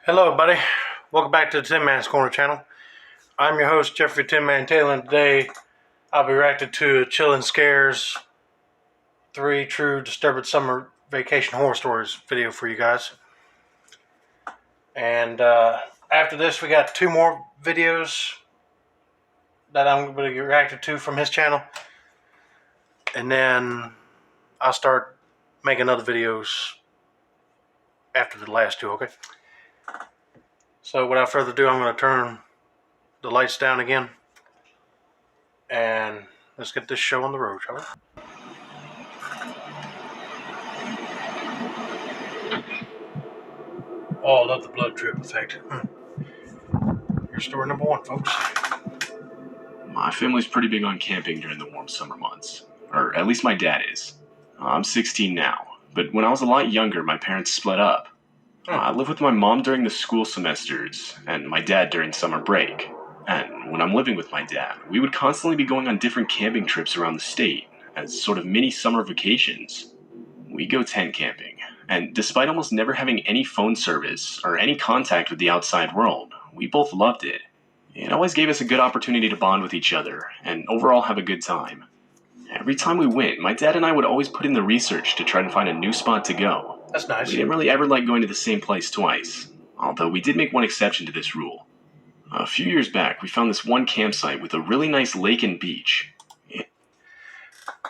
Hello, everybody. Welcome back to the Tin Man's Corner channel. I'm your host, Jeffrey Tin Man Taylor, and today I'll be reacting to Chillin' Scares 3 True Disturbed Summer Vacation Horror Stories video for you guys. And after this, we got 2 more videos that I'm going to be reacting to from his channel. And then I'll start making other videos after the last 2, okay? So without further ado, I'm going to turn the lights down again. And let's get this show on the road, shall we? Oh, I love the blood drip effect. Here's story number 1, folks. My family's pretty big on camping during the warm summer months. Or at least my dad is. I'm 16 now, but when I was a lot younger, my parents split up. I live with my mom during the school semesters, and my dad during summer break. And when I'm living with my dad, we would constantly be going on different camping trips around the state, as sort of mini summer vacations. We go tent camping, and despite almost never having any phone service or any contact with the outside world, we both loved it. It always gave us a good opportunity to bond with each other, and overall have a good time. Every time we went, my dad and I would always put in the research to try and find a new spot to go. That's nice. We didn't really ever like going to the same place twice, although we did make one exception to this rule. A few years back, we found this one campsite with a really nice lake and beach.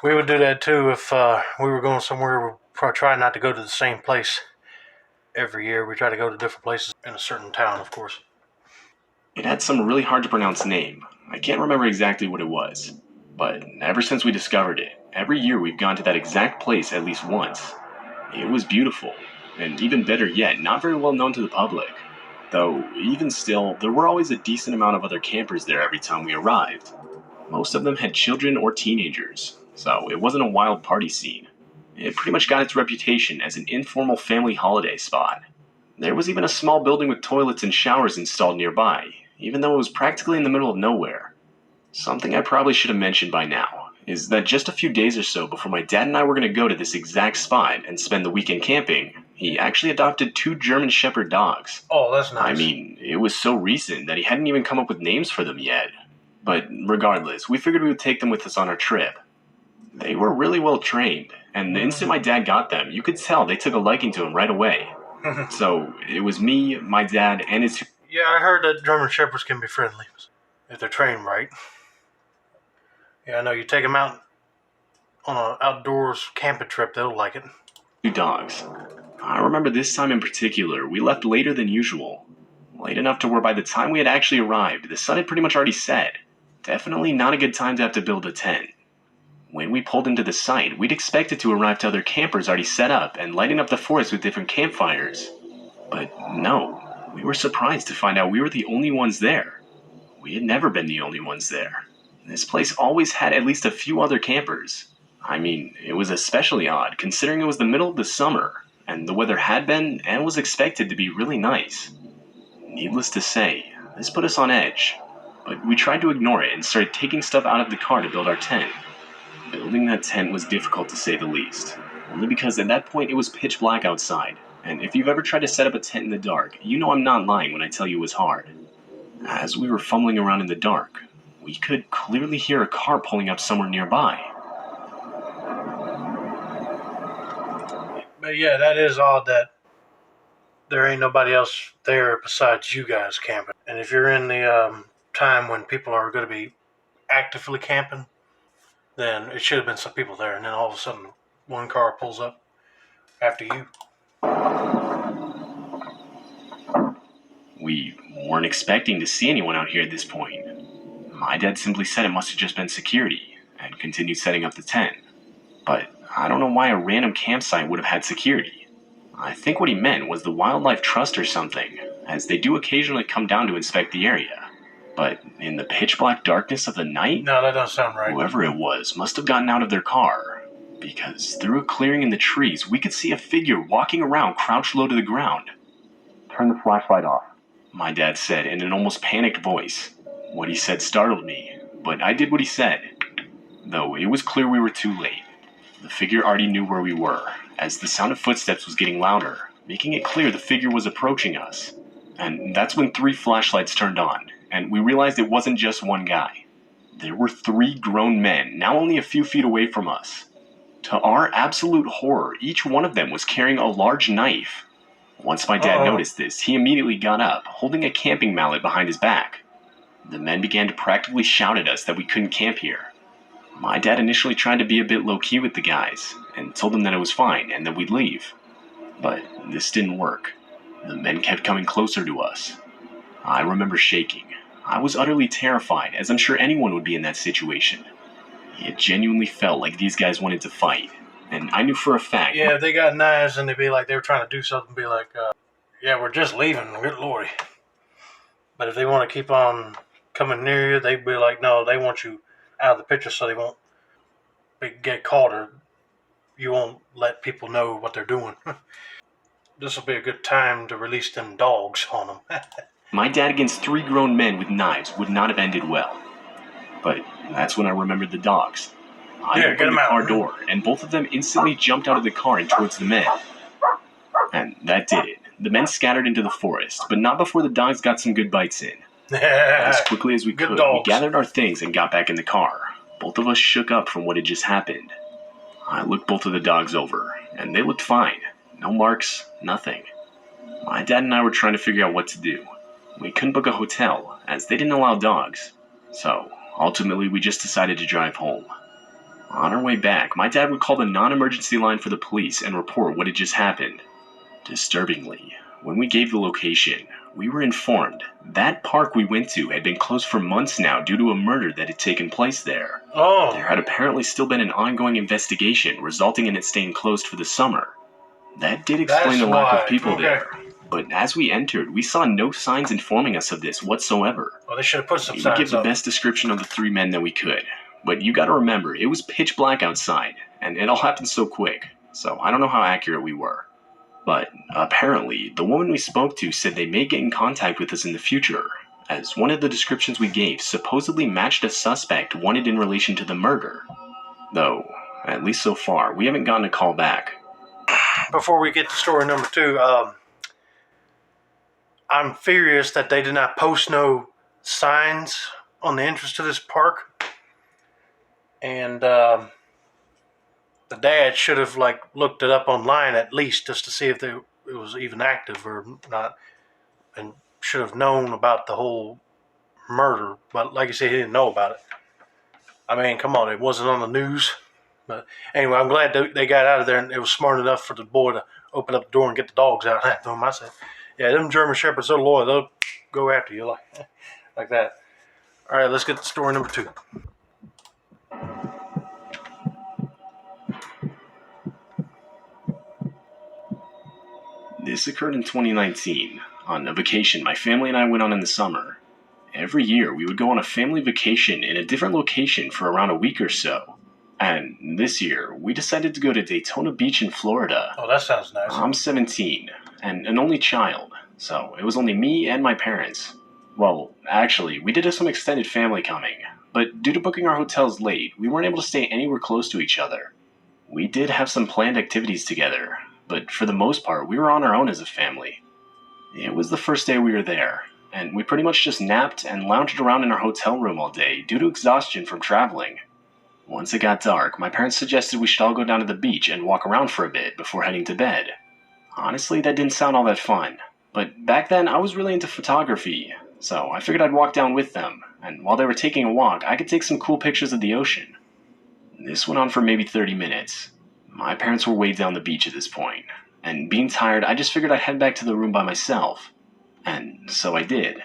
We would do that too if we were going somewhere. We'd probably try not to go to the same place every year. We try to go to different places in a certain town, of course. It had some really hard to pronounce name. I can't remember exactly what it was, but ever since we discovered it, every year we've gone to that exact place at least once. It was beautiful, and even better yet, not very well known to the public. Though, even still, there were always a decent amount of other campers there every time we arrived. Most of them had children or teenagers, so it wasn't a wild party scene. It pretty much got its reputation as an informal family holiday spot. There was even a small building with toilets and showers installed nearby, even though it was practically in the middle of nowhere. Something I probably should have mentioned by now is that just a few days or so before my dad and I were going to go to this exact spot and spend the weekend camping, he actually adopted 2 German Shepherd dogs. Oh, that's nice. I mean, it was so recent that he hadn't even come up with names for them yet. But regardless, we figured we would take them with us on our trip. They were really well trained, and the instant my dad got them, you could tell they took a liking to him right away. So it was me, my dad, and his... Yeah, I heard that German Shepherds can be friendly if they're trained right. Yeah, I know. You take them out on an outdoors camping trip, they'll like it. 2 dogs. I remember this time in particular, we left later than usual. Late enough to where by the time we had actually arrived, the sun had pretty much already set. Definitely not a good time to have to build a tent. When we pulled into the site, we'd expected to arrive to other campers already set up and lighting up the forest with different campfires. But no, we were surprised to find out we were the only ones there. We had never been the only ones there. This place always had at least a few other campers. I mean, it was especially odd considering it was the middle of the summer, and the weather had been and was expected to be really nice. Needless to say, this put us on edge, but we tried to ignore it and started taking stuff out of the car to build our tent. Building that tent was difficult to say the least, only because at that point it was pitch black outside, and if you've ever tried to set up a tent in the dark, you know I'm not lying when I tell you it was hard. As we were fumbling around in the dark, we could clearly hear a car pulling up somewhere nearby. But yeah, that is odd that there ain't nobody else there besides you guys camping. And if you're in the time when people are going to be actively camping, then it should have been some people there. And then all of a sudden, one car pulls up after you. We weren't expecting to see anyone out here at this point. My dad simply said it must have just been security, and continued setting up the tent. But I don't know why a random campsite would have had security. I think what he meant was the Wildlife Trust or something, as they do occasionally come down to inspect the area. But in the pitch black darkness of the night, No, that doesn't sound right. Whoever it was must have gotten out of their car, because through a clearing in the trees, we could see a figure walking around crouched low to the ground. Turn the flashlight off, my dad said in an almost panicked voice. What he said startled me, but I did what he said. Though it was clear we were too late. The figure already knew where we were, as the sound of footsteps was getting louder, making it clear the figure was approaching us. And that's when 3 flashlights turned on, and we realized it wasn't just one guy. There were 3 grown men, now only a few feet away from us. To our absolute horror, each one of them was carrying a large knife. Once my dad noticed this, he immediately got up, holding a camping mallet behind his back. The men began to practically shout at us that we couldn't camp here. My dad initially tried to be a bit low-key with the guys, and told them that it was fine and that we'd leave. But this didn't work. The men kept coming closer to us. I remember shaking. I was utterly terrified, as I'm sure anyone would be in that situation. It genuinely felt like these guys wanted to fight, and I knew for a fact... Yeah, if they got knives and they'd be like, they were trying to do something, be like, yeah, we're just leaving, good lordy. But if they want to keep on coming near you, they'd be like, no, they want you out of the picture so they won't get caught or you won't let people know what they're doing. This will be a good time to release them dogs on them. My dad against 3 grown men with knives would not have ended well. But that's when I remembered the dogs. I opened the car door, and both of them instantly jumped out of the car and towards the men. And that did it. The men scattered into the forest, but not before the dogs got some good bites in. As quickly as we could, we gathered our things and got back in the car. Both of us shook up from what had just happened. I looked both of the dogs over, and they looked fine. No marks, nothing. My dad and I were trying to figure out what to do. We couldn't book a hotel, as they didn't allow dogs. So, ultimately, we just decided to drive home. On our way back, my dad would call the non-emergency line for the police and report what had just happened. Disturbingly, when we gave the location, we were informed that park we went to had been closed for months now due to a murder that had taken place there. There had apparently still been an ongoing investigation resulting in it staying closed for the summer. That did explain the lack of people there. But as we entered, we saw no signs informing us of this whatsoever. Well, they should have put some signs up. We give the best description of the 3 men that we could. But you gotta remember, it was pitch black outside, and it all happened so quick. So I don't know how accurate we were. But apparently, the woman we spoke to said they may get in contact with us in the future, as one of the descriptions we gave supposedly matched a suspect wanted in relation to the murder. Though, at least so far, we haven't gotten a call back. Before we get to story number 2, I'm furious that they did not post no signs on the entrance to this park. And the dad should have looked it up online at least just to see if it was even active or not, and should have known about the whole murder. But like you said, he didn't know about it. I mean, come on, it wasn't on the news. But anyway, I'm glad they got out of there, and it was smart enough for the boy to open up the door and get the dogs out after him. I said, yeah, them German Shepherds are loyal. They'll go after you like that. All right, let's get to story number 2. This occurred in 2019, on a vacation my family and I went on in the summer. Every year, we would go on a family vacation in a different location for around a week or so. And this year, we decided to go to Daytona Beach in Florida. Oh, that sounds nice. I'm 17, and an only child, so it was only me and my parents. Well, actually, we did have some extended family coming, but due to booking our hotels late, we weren't able to stay anywhere close to each other. We did have some planned activities together, but for the most part, we were on our own as a family. It was the first day we were there, and we pretty much just napped and lounged around in our hotel room all day due to exhaustion from traveling. Once it got dark, my parents suggested we should all go down to the beach and walk around for a bit before heading to bed. Honestly, that didn't sound all that fun, but back then I was really into photography, so I figured I'd walk down with them, and while they were taking a walk, I could take some cool pictures of the ocean. This went on for maybe 30 minutes. My parents were way down the beach at this point, and being tired, I just figured I'd head back to the room by myself. And so I did.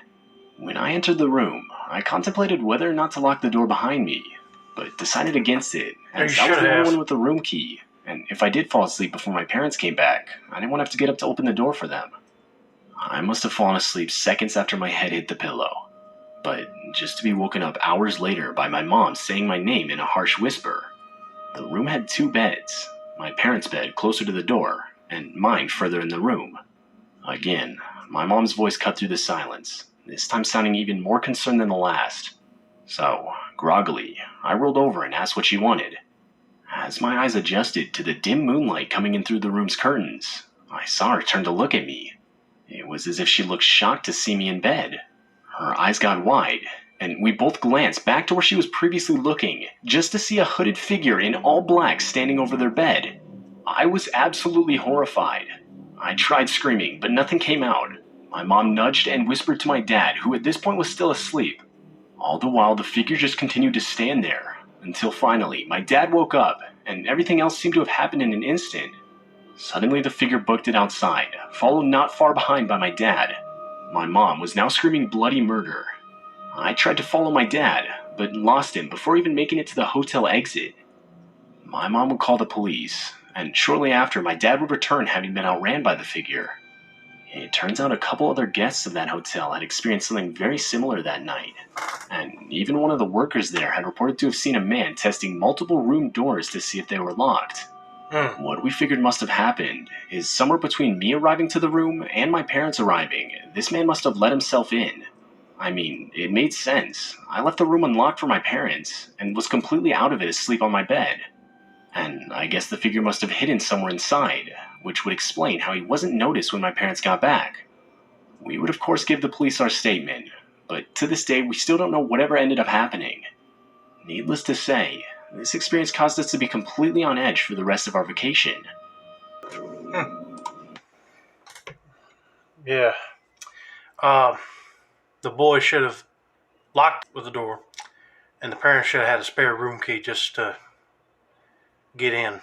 When I entered the room, I contemplated whether or not to lock the door behind me, but decided against it, as I was the only one with the room key, and if I did fall asleep before my parents came back, I didn't want to have to get up to open the door for them. I must have fallen asleep seconds after my head hit the pillow, but just to be woken up hours later by my mom saying my name in a harsh whisper. The room had 2 beds, my parents' bed closer to the door, and mine further in the room. Again, my mom's voice cut through the silence, this time sounding even more concerned than the last. So, groggily, I rolled over and asked what she wanted. As my eyes adjusted to the dim moonlight coming in through the room's curtains, I saw her turn to look at me. It was as if she looked shocked to see me in bed. Her eyes got wide, and we both glanced back to where she was previously looking, just to see a hooded figure in all black standing over their bed. I was absolutely horrified. I tried screaming, but nothing came out. My mom nudged and whispered to my dad, who at this point was still asleep. All the while, the figure just continued to stand there, until finally, my dad woke up, and everything else seemed to have happened in an instant. Suddenly, the figure booked it outside, followed not far behind by my dad. My mom was now screaming bloody murder. I tried to follow my dad, but lost him before even making it to the hotel exit. My mom would call the police, and shortly after, my dad would return having been outran by the figure. It turns out a couple other guests of that hotel had experienced something very similar that night, and even one of the workers there had reported to have seen a man testing multiple room doors to see if they were locked. What we figured must have happened is somewhere between me arriving to the room and my parents arriving, this man must have let himself in. I mean, it made sense. I left the room unlocked for my parents, and was completely out of it asleep on my bed. And I guess the figure must have hidden somewhere inside, which would explain how he wasn't noticed when my parents got back. We would of course give the police our statement, but to this day we still don't know whatever ended up happening. Needless to say, this experience caused us to be completely on edge for the rest of our vacation. Yeah. The boy should have locked with the door, and the parents should have had a spare room key just to get in,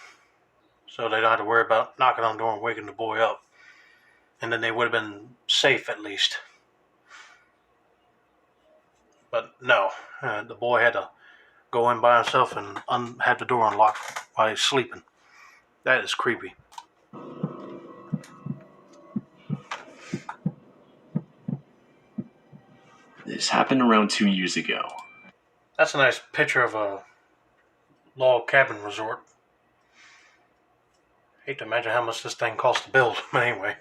so they don't have to worry about knocking on the door and waking the boy up. And then they would have been safe at least. But no, the boy had to go in by himself and have the door unlocked while he's sleeping. That is creepy. This happened around 2 years ago. That's a nice picture of a log cabin resort. Hate to imagine how much this thing costs to build, but anyway.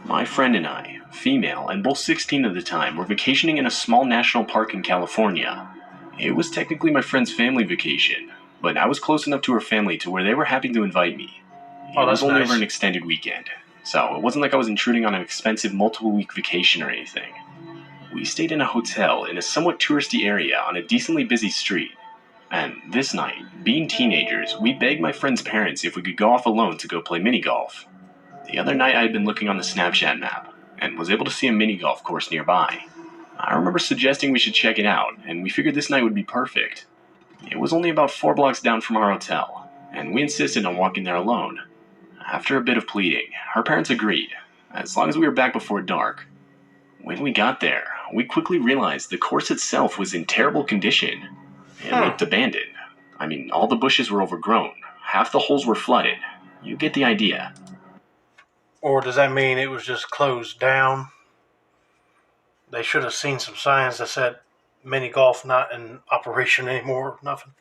My friend and I, female and both 16 at the time, were vacationing in a small national park in California. It was technically my friend's family vacation, but I was close enough to her family to where they were happy to invite me. Oh, It that's was only nice. over an extended weekend, so it wasn't like I was intruding on an expensive multiple-week vacation or anything. We stayed in a hotel in a somewhat touristy area on a decently busy street. And this night, being teenagers, we begged my friend's parents if we could go off alone to go play mini-golf. The other night I had been looking on the Snapchat map, and was able to see a mini-golf course nearby. I remember suggesting we should check it out, and we figured this night would be perfect. It was only about 4 blocks down from our hotel, and we insisted on walking there alone. After a bit of pleading, her parents agreed, as long as we were back before dark. When we got there, we quickly realized the course itself was in terrible condition. It looked abandoned. I mean, all the bushes were overgrown. Half the holes were flooded. You get the idea. Or does that mean it was just closed down? They should have seen some signs that said mini golf not in operation anymore or nothing.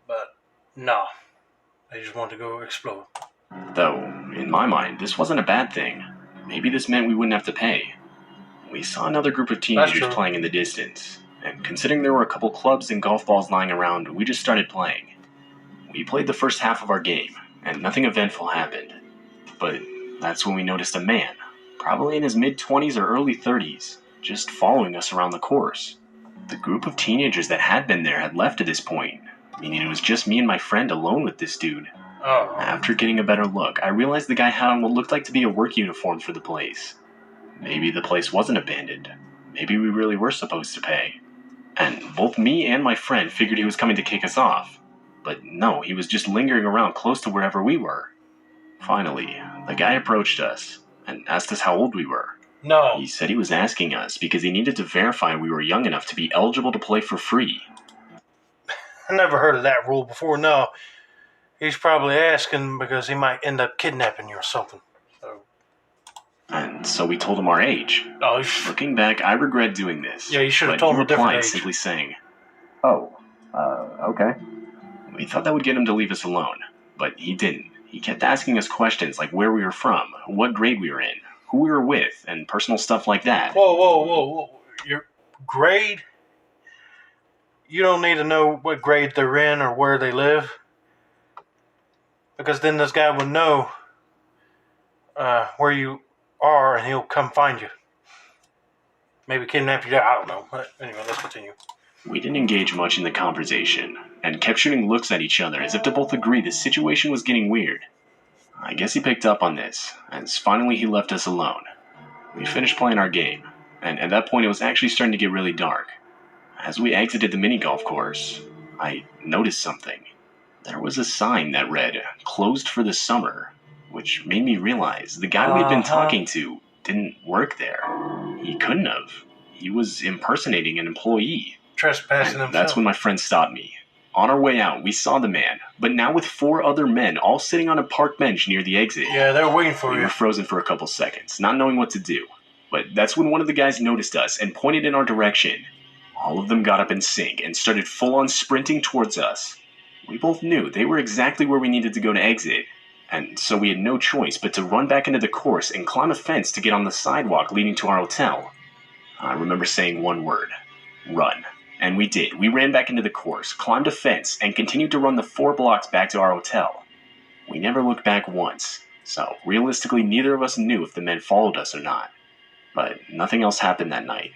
But no, they just wanted to go explore. Though, in my mind, this wasn't a bad thing. Maybe this meant we wouldn't have to pay. We saw another group of teenagers true. playing in the distance, and considering there were a couple clubs and golf balls lying around, we just started playing. We played the first half of our game, and nothing eventful happened. But that's when we noticed a man, probably in his mid-20s or early 30s, just following us around the course. The group of teenagers that had been there had left at this point, meaning it was just me and my friend alone with this dude. Oh, After getting a better look, I realized the guy had on what looked like to be a work uniform for the place. Maybe the place wasn't abandoned. Maybe we really were supposed to pay. And both me and my friend figured he was coming to kick us off. But no, he was just lingering around close to wherever we were. Finally, the guy approached us and asked us how old we were. no. He said he was asking us because he needed to verify we were young enough to be eligible to play for free. I never heard of that rule before. No, he's probably asking because he might end up kidnapping you or something. And so we told him our age. Oh, Looking back, I regret doing this. Yeah, you should have but told he him a different replied age. simply saying, Oh, okay. we thought that would get him to leave us alone, but he didn't. He kept asking us questions like where we were from, what grade we were in, who we were with, and personal stuff like that. Whoa. Your grade? You don't need to know what grade they're in or where they live. Because then this guy would know where you are, and he'll come find you. Maybe kidnap you. I don't know. But anyway, let's continue. We didn't engage much in the conversation, and kept shooting looks at each other as if to both agree the situation was getting weird. I guess he picked up on this, as finally he left us alone. We finished playing our game, and at that point it was actually starting to get really dark. As we exited the mini golf course, I noticed something. There was a sign that read, "Closed for the summer," which made me realize the guy we'd been talking to didn't work there. He couldn't have. He was impersonating an employee. Trespassing And himself. that's when my friend stopped me. On our way out, we saw the man, but now with 4 other men all sitting on a park bench near the exit. Yeah, they're waiting for We you. were frozen for a couple seconds, not knowing what to do. But that's when one of the guys noticed us and pointed in our direction. All of them got up in sync and started full-on sprinting towards us. We both knew they were exactly where we needed to go to exit, and so we had no choice but to run back into the course and climb a fence to get on the sidewalk leading to our hotel. I remember saying one word: run. And we did. We ran back into the course, climbed a fence, and continued to run the 4 blocks back to our hotel. We never looked back once, so realistically neither of us knew if the men followed us or not. But nothing else happened that night.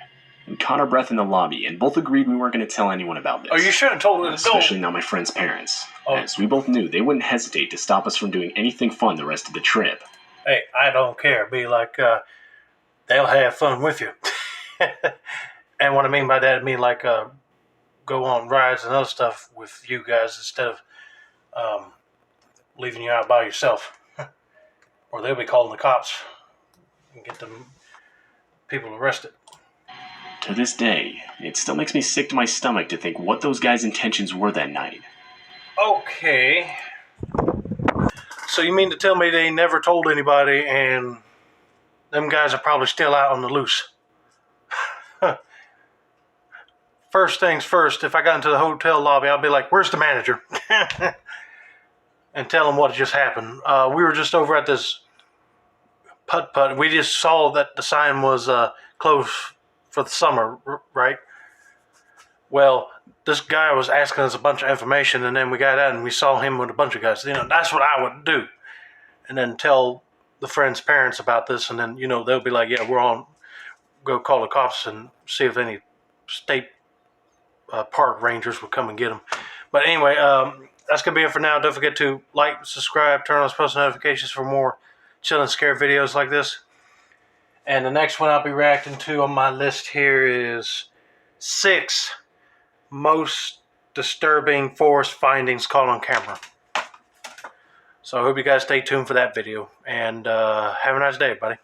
We caught our breath in the lobby and both agreed we weren't going to tell anyone about this. Oh, you should have told them. Especially not my friend's parents, Oh. as we both knew they wouldn't hesitate to stop us from doing anything fun the rest of the trip. Hey, I don't care. Be like, they'll have fun with you. And what I mean by that, I mean like go on rides and other stuff with you guys instead of leaving you out by yourself. Or they'll be calling the cops and get them people arrested. To this day, it still makes me sick to my stomach to think what those guys' intentions were that night. Okay. So you mean to tell me they never told anybody and them guys are probably still out on the loose? First things first, if I got into the hotel lobby, I'd be like, where's the manager? And tell him what just happened. We were just over at this putt-putt. We just saw that the sign was closed for the summer, right? Well, this guy was asking us a bunch of information, and then we got out and we saw him with a bunch of guys. You know, that's what I would do. And then tell the friend's parents about this, and then, you know, they'll be like, yeah, we're on, go call the cops and see if any state park rangers will come and get them. But anyway, that's going to be it for now. Don't forget to like, subscribe, turn on post notifications for more chill and scare videos like this. And the next one I'll be reacting to on my list here is 6 most disturbing forest findings caught on camera. So I hope you guys stay tuned for that video. And have a nice day, buddy.